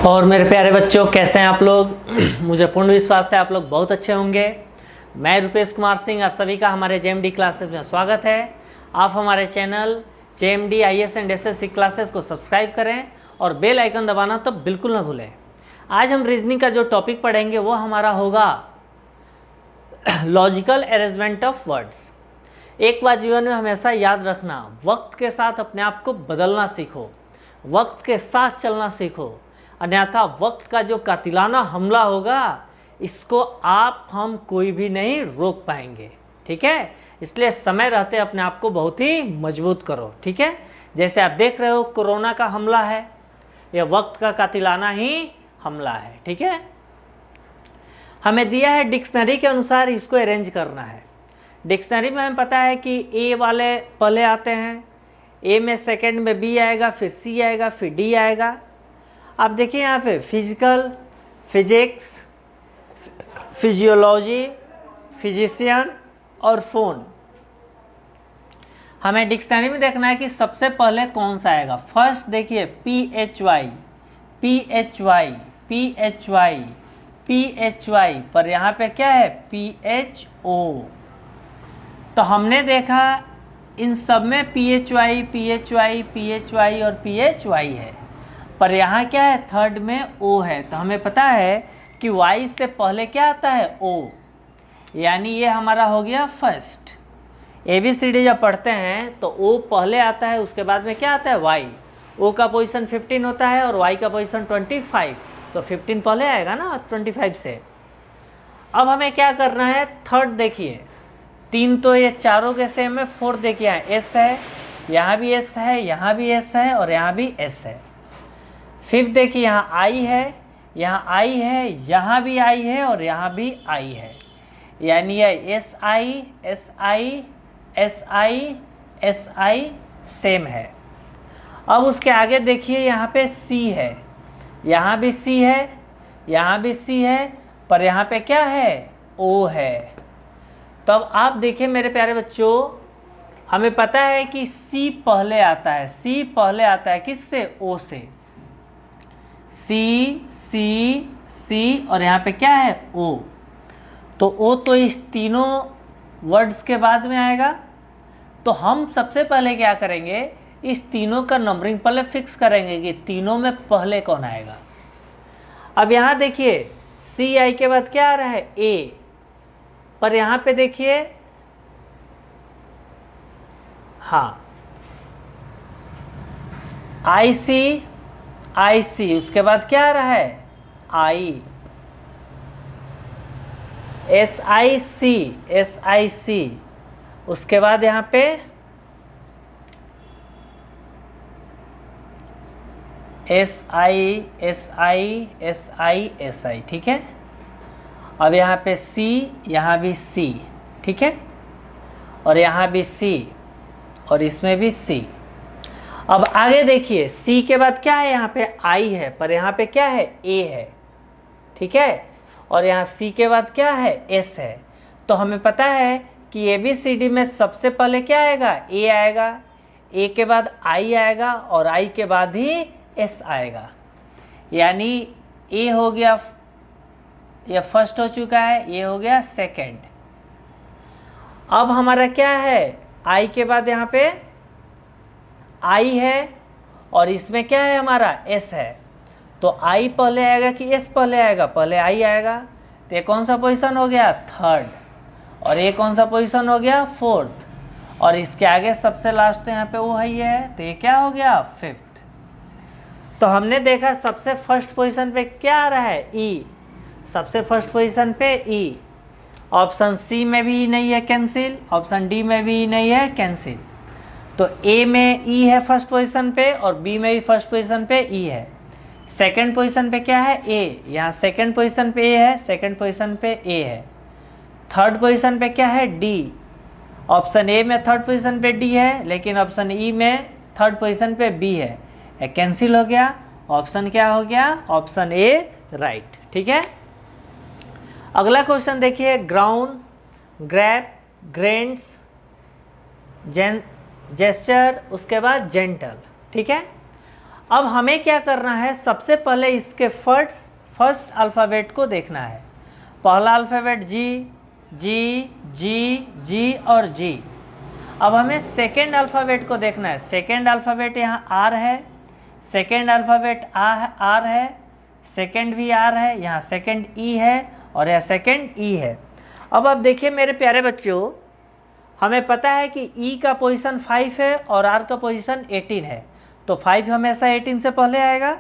और मेरे प्यारे बच्चों, कैसे हैं आप लोग? मुझे पूर्ण विश्वास है आप लोग बहुत अच्छे होंगे। मैं रुपेश कुमार सिंह, आप सभी का हमारे जेएमडी क्लासेस में स्वागत है। आप हमारे channel JMD IAS and SSC classes को सब्सक्राइब करें और बेल आइकन दबाना तो बिल्कुल ना भूलें। आज हम रीजनिंग का जो टॉपिक पढ़ेंगे वो हमारा होगा लॉजिकल अरेंजमेंट ऑफ वर्ड्स। एक बात जीवन में हमेशा याद रखना, वक्त के साथ अपने आप को बदलना सीखो, वक्त के साथ चलना सीखो, अन्यथा वक्त का जो कातिलाना हमला होगा इसको आप हम कोई भी नहीं रोक पाएंगे। ठीक है, इसलिए समय रहते अपने आप को बहुत ही मजबूत करो। ठीक है, जैसे आप देख रहे हो कोरोना का हमला है, यह वक्त का कातिलाना ही हमला है। ठीक है, हमें दिया है डिक्शनरी के अनुसार इसको अरेंज करना है। डिक्शनरी में हमें पता है कि ए वाले पहले आते हैं, ए में सेकंड में बी आएगा, फिर सी आएगा, फिर डी आएगा। आप देखिए यहाँ पे फिजिकल, फिजिक्स, फिजियोलॉजी, फिजिशियन और फोन। हमें डिक्शनरी में देखना है कि सबसे पहले कौन सा आएगा। फर्स्ट देखिए PHY, PHY, PHY, PHY, पर यहाँ पे क्या है PHO। तो हमने देखा इन सब में PHY, PHY, PHY और PHY है, पर यहाँ क्या है थर्ड में O है। तो हमें पता है कि Y से पहले क्या आता है O, यानी ये हमारा हो गया फर्स्ट। ABCD जब पढ़ते हैं तो O पहले आता है, उसके बाद में क्या आता है Y। O का पोजीशन 15 होता है और Y का पोजीशन 25, तो 15 पहले आएगा ना 25 से। अब हमें क्या करना है, थर्ड देखिए, तीन तो ये चारों के सेम है। फोर्थ देखिए यहाँ S है, यहाँ भी S है, यहाँ भी S है और यहाँ भी S है। फिफ्थ देखिए यहाँ I है, यहाँ I है, यहाँ भी I है और यहाँ भी I है, यानी यह SI, SI, SI, SI same है। अब उसके आगे देखिए यहाँ पे C है, यहाँ भी C है, यहाँ भी C है, पर यहाँ पे क्या है O है। तो अब आप देखिए मेरे प्यारे बच्चों, हमें पता है कि C पहले आता है। C पहले आता है किससे? O से। C, C, C और यहाँ पे क्या है O। तो O तो इस तीनों वर्ड्स के बाद में आएगा। तो हम सबसे पहले क्या करेंगे, इस तीनों का नंबरिंग पहले फिक्स करेंगे कि तीनों में पहले कौन आएगा। अब यहाँ देखिए CI के बाद क्या आ रहा है A, पर यहाँ पे देखिए हाँ IC, IC, उसके बाद क्या आ रहा है I, SIC, SIC, उसके बाद यहाँ पे SI, SI, SI, SI। ठीक है, अब यहाँ पे C, यहाँ भी C। ठीक है, और यहाँ भी C और इसमें भी C। अब आगे देखिए C के बाद क्या है, यहाँ पे I है, पर यहाँ पे क्या है A है। ठीक है, और यहाँ C के बाद क्या है S है। तो हमें पता है कि ABCD में सबसे पहले क्या आएगा A आएगा, A के बाद I आएगा और I के बाद ही S आएगा, यानी A हो गया, यह फर्स्ट हो चुका है, ये हो गया सेकंड। अब हमारा क्या है, I के बाद यहाँ पे I है और इसमें क्या है हमारा S है। तो I पहले आएगा कि S पहले आएगा? पहले I आएगा। तो ये कौन सा पोजीशन हो गया थर्ड, और ये कौन सा पोजीशन हो गया फोर्थ, और इसके आगे सबसे लास्ट तो यहाँ पे वो ही है, तो ये क्या हो गया फिफ्थ। तो हमने देखा सबसे फर्स्ट पोजीशन पे क्या आ रहा है E, सबसे फर्स्ट पोजीशन पे E। ऑप्शन सी में भी E नहीं है, कैंसिल। ऑप्शन डी में भी E नहीं है, कैंसिल। तो ए में E है फर्स्ट पोजीशन पे और बी में भी फर्स्ट पोजीशन पे E है। सेकंड पोजीशन पे क्या है A, यहाँ सेकंड पोजीशन पे A है, सेकंड पोजीशन पे A है। थर्ड पोजीशन पे क्या है D, ऑप्शन ए में थर्ड पोजीशन पे D है, लेकिन ऑप्शन ई में थर्ड पोजीशन पे B है, कैंसिल हो गया। ऑप्शन क्या हो गया, ऑप्शन ए राइट। ठीक है, अगला क्वेश्चन देखिए, ग्राउंड, ग्रैप, ग्रेन्स, जेस्चर, उसके बाद जेंटल। ठीक है, अब हमें क्या करना है, सबसे पहले इसके फर्स्ट अल्फ़ाबेट को देखना है। पहला अल्फ़ाबेट जी, जी, जी, जी और जी। अब हमें सेकेंड अल्फ़ाबेट को देखना है। सेकेंड अल्फ़ाबेट यहाँ आर है, सेकेंड अल्फ़ाबेट आर है, सेकेंड भी आर है, यहाँ सेकेंड ई है और यहाँ सेकेंड ई है। अब आप देखिए मेरे प्यारे बच्चों, हमें पता है कि ई का पोजीशन 5 है और आर का पोजीशन 18 है, तो 5 हमेशा 18 से पहले आएगा।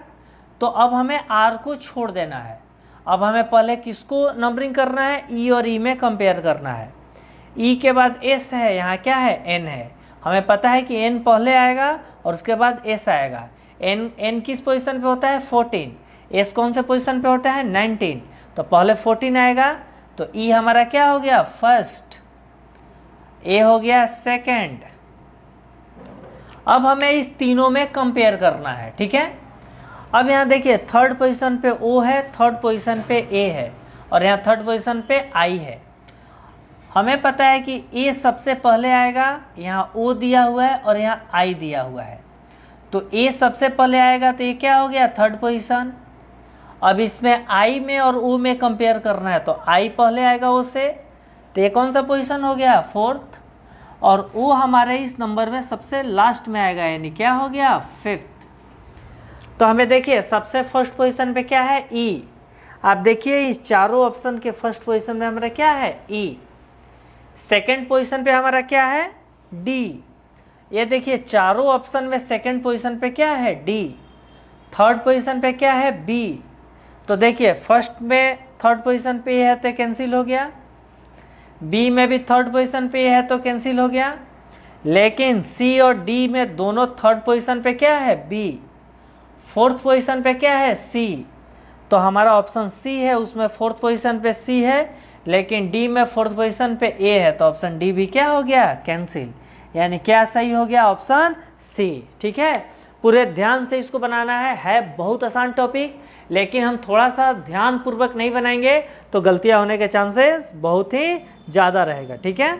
तो अब हमें आर को छोड़ देना है। अब हमें पहले किसको नंबरिंग करना है, ई और ई में कंपेयर करना है। ई के बाद एस है, यहाँ क्या है, एन है। हमें पता है कि एन पहले आएगा और उसके बाद एस आएगा। एन किस पोजीशन पे होता है, 14। एस कौन से पोजीशन पे होता है, 19। तो पहले 14 आएगा, तो ई हमारा क्या हो गया, फर्स्ट, ए हो गया सेकंड। अब हमें इस तीनों में कंपेयर करना है, ठीक है। अब यहाँ देखिए थर्ड पोजीशन पे ओ है, थर्ड पोजीशन पे ए है और यहाँ थर्ड पोजीशन पे आई है। हमें पता है कि ए सबसे पहले आएगा, यहाँ ओ दिया हुआ है और यहाँ आई दिया हुआ है, तो ए सबसे पहले आएगा, तो ये क्या हो गया, थर्ड पोजीशन। अब इसमें आई में और ओ में कंपेयर करना है, तो आई पहले आएगा ओ से, तो ये कौन सा पोजीशन हो गया, फोर्थ। और ओ हमारे इस नंबर में सबसे लास्ट में आएगा, यानी क्या हो गया, फिफ्थ। तो हमें देखिए सबसे फर्स्ट पोजीशन पे क्या है, ई। आप देखिए इस चारों ऑप्शन के फर्स्ट पोजीशन में हमारा क्या है, ई। सेकंड पोजीशन पे हमारा क्या है, डी। ये देखिए चारों ऑप्शन में सेकंड पोजीशन पे क्या है, डी। थर्ड पोजीशन पे क्या है, बी। तो देखिए फर्स्ट में थर्ड पोजीशन पे है तो कैंसिल हो गया, बी में भी थर्ड पोजीशन पे है तो कैंसिल हो गया, लेकिन सी और डी में दोनों थर्ड पोजीशन पे क्या है, बी। फोर्थ पोजीशन पे क्या है, सी। तो हमारा ऑप्शन सी है, उसमें फोर्थ पोजीशन पे सी है, लेकिन डी में फोर्थ पोजीशन पे ए है, तो ऑप्शन डी भी क्या हो गया, कैंसिल। यानी क्या सही हो गया, ऑप्शन सी, ठीक है। पूरे ध्यान से इसको बनाना है बहुत आसान टॉपिक, लेकिन हम थोड़ा सा ध्यान पूर्वक नहीं बनाएंगे तो गलतियां होने के चांसेस बहुत ही ज़्यादा रहेगा, ठीक है।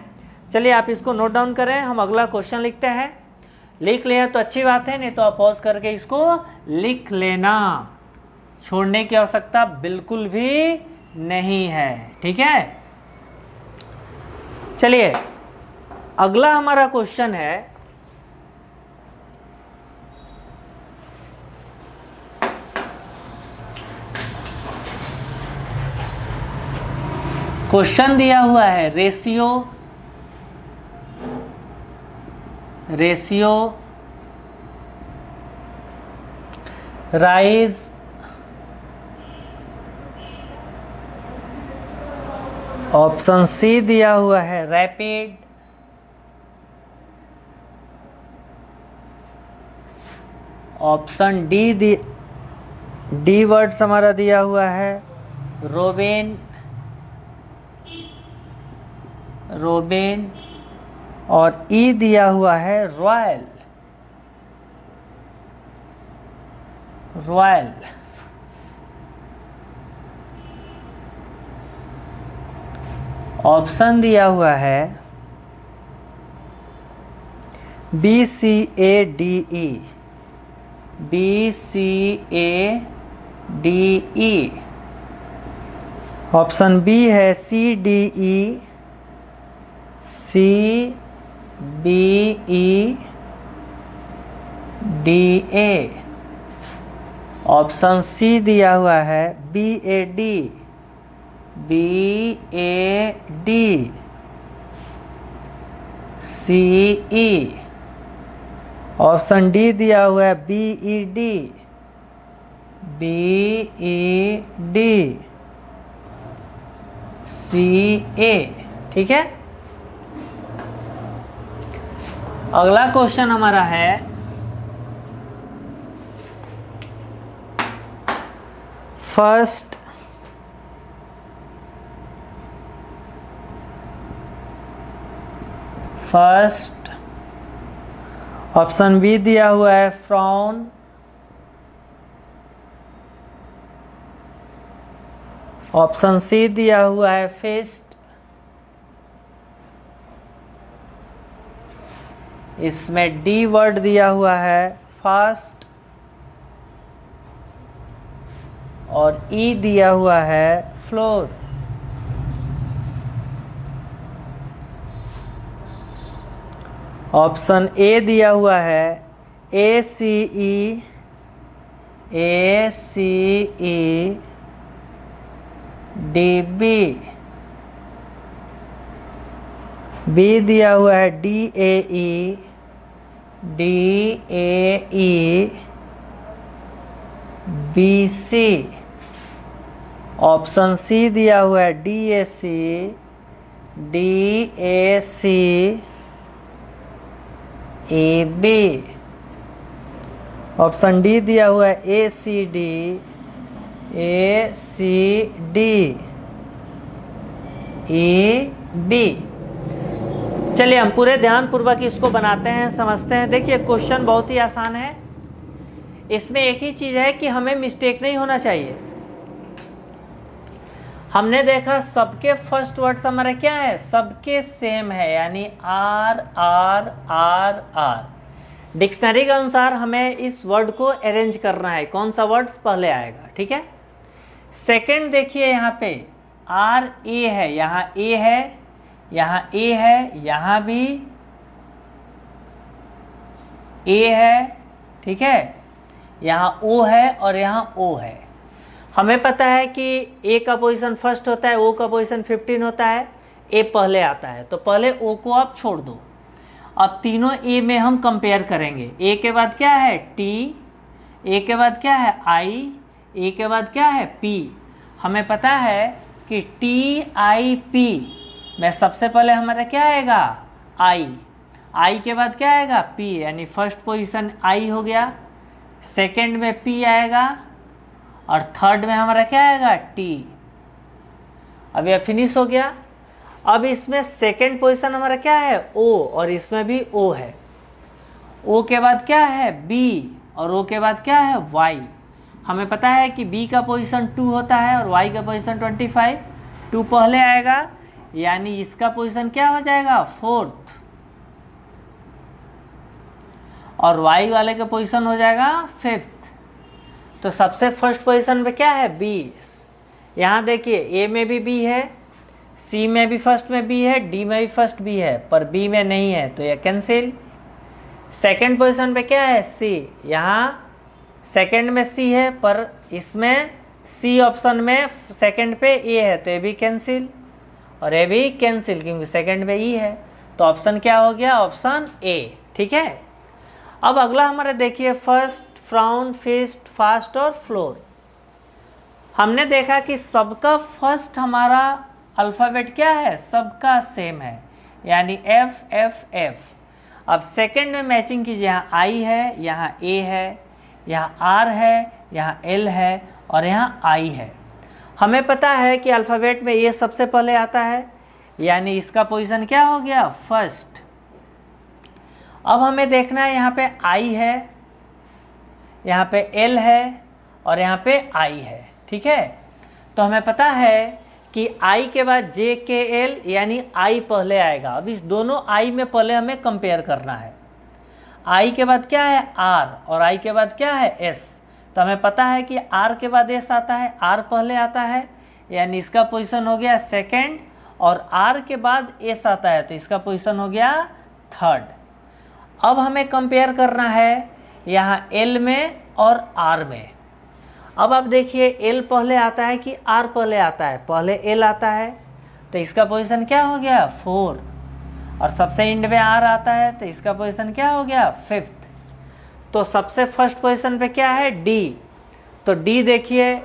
चलिए आप इसको नोट डाउन करें, हम अगला क्वेश्चन लिखते हैं। लिख लें तो अच्छी बात है, नहीं तो आप पॉज करके इसको लिख लेना, छोड़ने की आवश्यकता बिल्कुल भी नहीं है, ठीक है। चलिए अगला हमारा क्वेश्चन है, क्वेश्चन दिया हुआ है रेशियो राइज ऑप्शन सी दिया हुआ है रैपिड, ऑप्शन डी वर्ड्स हमारा दिया हुआ है रोबेन और ई दिया हुआ है रॉयल। ऑप्शन दिया हुआ है BCADE, ऑप्शन बी है CDE, CBEDA, ऑप्शन सी दिया हुआ है BAD, CE, ऑप्शन डी दिया हुआ है BED, CA, ठीक है। अगला क्वेश्चन हमारा है फर्स्ट ऑप्शन बी दिया हुआ है फ्राउन, ऑप्शन सी दिया हुआ है फिस्ट, इसमें डी वर्ड दिया हुआ है फास्ट, और ई दिया हुआ है फ्लोर। ऑप्शन ए दिया हुआ है ACE, DB। बी दिया हुआ है DAE, BC। ऑप्शन सी दिया हुआ है DAC, AB। ऑप्शन डी दिया हुआ है ACD, EB। चलिए हम पूरे ध्यान पूर्वक इसको बनाते हैं, समझते हैं। देखिए क्वेश्चन बहुत ही आसान है। इसमें एक ही चीज़ है कि हमें मिस्टेक नहीं होना चाहिए। हमने देखा सबके फर्स्ट वर्ड्स हमारे क्या है, सबके सेम है, यानी R R R R। Dictionary के अनुसार हमें इस वर्ड को अरेंज करना है, कौन सा वर्ड्स पहले आएगा, ठीक है। सेकंड देखिए यहाँ पे RA है, यहाँ A है, यहाँ A है, यहाँ भी A है, ठीक है, यहाँ O है और यहाँ O है। हमें पता है कि A का पोजीशन फर्स्ट होता है, O का पोजीशन 15 होता है, A पहले आता है, तो पहले O को आप छोड़ दो। अब तीनों A में हम कंपेयर करेंगे। A के बाद क्या है T, A के बाद क्या है I, A के बाद क्या है P। हमें पता है कि TIP में सबसे पहले हमारा क्या आएगा I के बाद क्या आएगा P, यानी फर्स्ट पोजीशन I हो गया, सेकंड में P आएगा और थर्ड में हमारा क्या आएगा T। अब यह फिनिश हो गया। अब इसमें सेकंड पोजीशन हमारा क्या है O और इसमें भी O है। O के बाद क्या है B और O के बाद क्या है Y। हमें पता है कि B का पोजीशन 2 होता है और Y का पोजीशन 25। 2 पहले आएगा, यानी इसका पोजीशन क्या हो जाएगा 4th और Y वाले का पोजीशन हो जाएगा 5th। तो सबसे फर्स्ट पोजीशन पे क्या है B। यहाँ देखिए A में भी B है, C में भी फर्स्ट में B है, D में भी फर्स्ट B है, पर B में नहीं है तो यह कैंसिल। सेकंड पोजीशन पे क्या है C, यहाँ सेकंड में C है पर इसमें C ऑप्शन में सेकंड पे A है तो ये भी कैंसिल और ये भी कैंसिल, क्योंकि सेकंड में E है। तो ऑप्शन क्या हो गया, ऑप्शन A, ठीक है। अब अगला हमारा देखिए फर्स्ट, फ्राउन, फिस्ट, फास्ट और फ्लोर। हमने देखा कि सबका फर्स्ट हमारा अल्फ़ाबेट क्या है, सबका सेम है, यानी F F F। अब सेकंड में मैचिंग कीजिए, यहाँ I है, यहाँ A है, यहाँ R है, यहाँ L है और यहाँ I है। हमें पता है कि अल्फ़ाबेट में A सबसे पहले आता है, यानी इसका पोजीशन क्या हो गया फर्स्ट। अब हमें देखना है यहाँ पे I है, यहाँ पे L है और यहाँ पे I है, ठीक है। तो हमें पता है कि I के बाद JKL यानी I पहले आएगा। अब इस दोनों I में पहले हमें कंपेयर करना है। I के बाद क्या है R और I के बाद क्या है S। तो हमें पता है कि R के बाद S आता है, R पहले आता है, यानी इसका पोजीशन हो गया सेकंड और R के बाद S आता है तो इसका पोजीशन हो गया थर्ड। अब हमें कंपेयर करना है यहाँ L में और R में। अब आप देखिए L पहले आता है कि R पहले आता है, पहले L आता है तो इसका पोजीशन क्या हो गया 4 और सबसे एंड में R आता है तो इसका पोजीशन क्या हो गया 5th। तो सबसे फर्स्ट पोजीशन पे क्या है D। तो D देखिए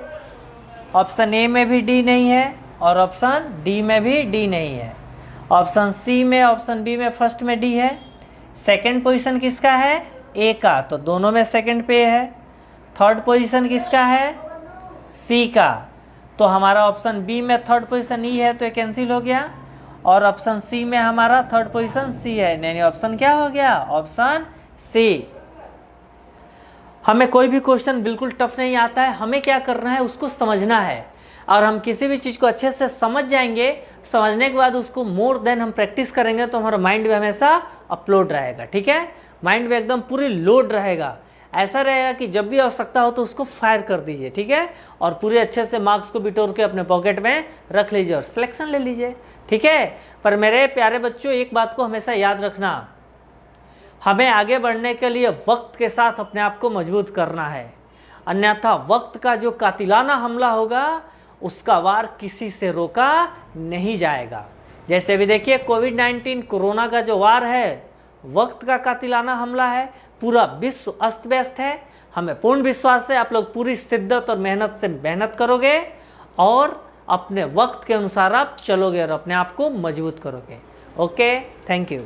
ऑप्शन A में भी D नहीं है और ऑप्शन D में भी D नहीं है। ऑप्शन C में, ऑप्शन B में फर्स्ट में D है। सेकंड पोजीशन किसका है A का, तो दोनों में सेकंड पे है। थर्ड पोजीशन किसका है C का, तो हमारा ऑप्शन B में थर्ड पोजीशन E है तो ये कैंसिल हो गया और ऑप्शन C में हमारा थर्ड पोजीशन C है, यानी ऑप्शन क्या हो गया ऑप्शन C। हमें कोई भी क्वेश्चन बिल्कुल टफ नहीं आता है, हमें क्या करना है उसको समझना है और हम किसी भी चीज़ को अच्छे से समझ जाएंगे। समझने के बाद उसको मोर देन हम प्रैक्टिस करेंगे तो हमारा माइंड में हमेशा अपलोड रहेगा, ठीक है। माइंड में एकदम पूरी लोड रहेगा। ऐसा रहेगा कि जब भी आवश्यकता हो तो उसको फायर कर दीजिए, ठीक है, और पूरे अच्छे से मार्क्स को बिटोर के अपने पॉकेट में रख लीजिए और सिलेक्शन ले लीजिए, ठीक है। पर मेरे प्यारे बच्चों, एक बात को हमेशा याद रखना, हमें आगे बढ़ने के लिए वक्त के साथ अपने आप को मजबूत करना है, अन्यथा वक्त का जो कातिलाना हमला होगा उसका वार किसी से रोका नहीं जाएगा। जैसे भी देखिए कोविड-19 कोरोना का जो वार है, वक्त का कातिलाना हमला है, पूरा विश्व अस्त व्यस्त है। हमें पूर्ण विश्वास है आप लोग पूरी शिद्दत और मेहनत से मेहनत करोगे और अपने वक्त के अनुसार आप चलोगे और अपने आप को मजबूत करोगे। Okay, thank you.